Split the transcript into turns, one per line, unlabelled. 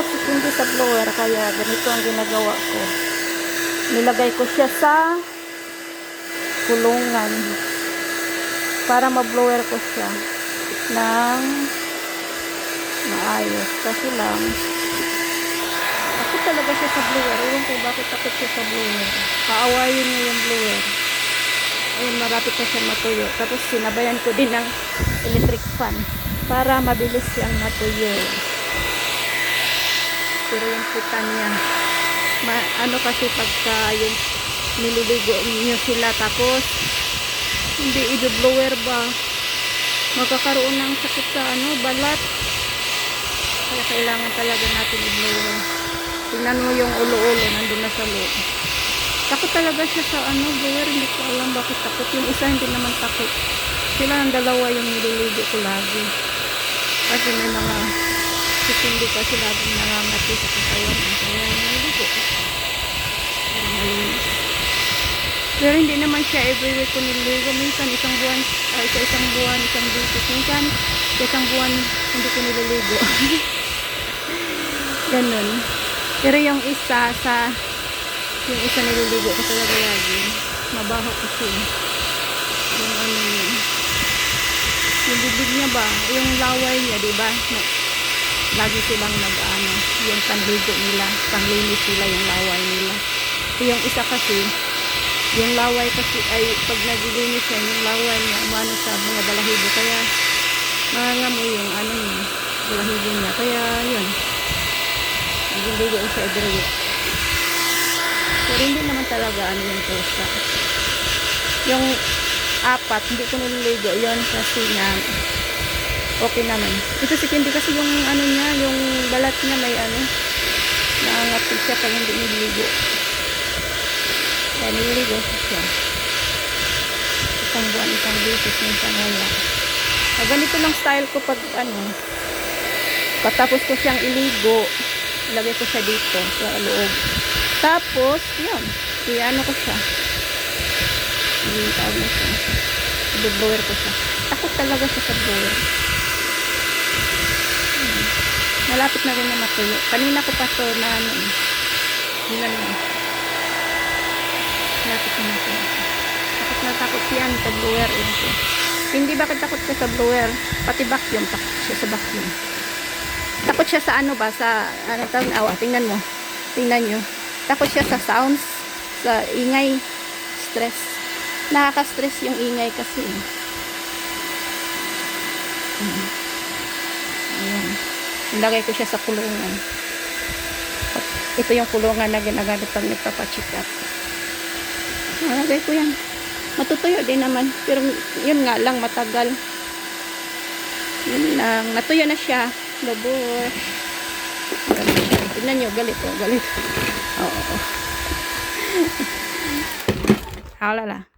takot si Cindy sa blower, kaya ganito ang ginagawa ko. Nilagay ko siya sa kulungan para ma-blower ko siya ng maayos. Kasi lang, takot talaga siya sa blower. Ewan ko bakit takot siya sa blower. Kaawayin niya yung blower. Ayun, marapit na siya matuyo. Tapos sinabayan ko din ng electric fan para mabilis siyang matuyo. Pero yung puta niya, ano kasi pagka yung nililigo niyo sila tapos hindi i-blower ba, magkakaroon ng sakit sa balat. Kaya kailangan talaga natin i-blower. Tingnan mo yung ulo-ulo nandun na sa loob. Takot talaga siya sa blower. Hindi ko alam bakit takot. Yung isa hindi naman takot. Sila ang dalawa yung nililigo ko lagi. Kasi may mga hindi kasi laging nangangati sa katawan. Kaya nililigo ko. Pero hindi naman siya every week ko nililigo. Minsan isang buwan, isang buwan, isang bisis. Minsan isang buwan hindi ko nililigo. Ganun. Pero yung isa nililigo ko talaga lagi. Mabaho kasi. Yung niya. Yung bibig niya ba? Yung laway niya, diba? Lagi silang yung panligo nila. Panglinis nila yung laway nila. Yung isa kasi, yung laway kasi ay pag naglilinis siya, yung laway niya umano sa mga balahibo. Kaya mangangamoy yung niya, balahibo niya. Kaya yun. Nagliligo siya every week. Pero hindi naman talaga yung pusa. Yung apat, hindi ko nililigo. Yun kasi nga, okay naman. Ito si Cindy kasi yung niya, yung balat niya may naangapit siya pag hindi nililigo. Kaya nililigo siya. Isang buwan, isang bisis, minsan wala. Ganito lang style ko pag patapos ko siyang iligo, ilagay ko siya dito sa loob. Tapos, yun. Ko siya. Yung tawag na siya. I-blower ko siya. Takot talaga siya sa blower. Malapit na rin na matuyo. Kanina ko pa ito na Malapit na matuyo. Takot na takot yan sa blower. Hindi bakit takot siya sa blower. Pati vacuum. Takot siya sa vacuum. Takot siya sa sa tingnan mo. Tingnan nyo. Takot siya sa sounds, sa ingay, stress. Nakaka-stress yung ingay kasi. Ayan. Nilagay ko siya sa kulungan. Ito yung kulungan na ginagamit pag nagpapacheck up. Nilagay ko yan. Matutuyo din naman. Pero yun nga lang, matagal. Yun lang. Natuyo na siya. Labor. Tignan nyo, galit o, galit. Oo. Halala.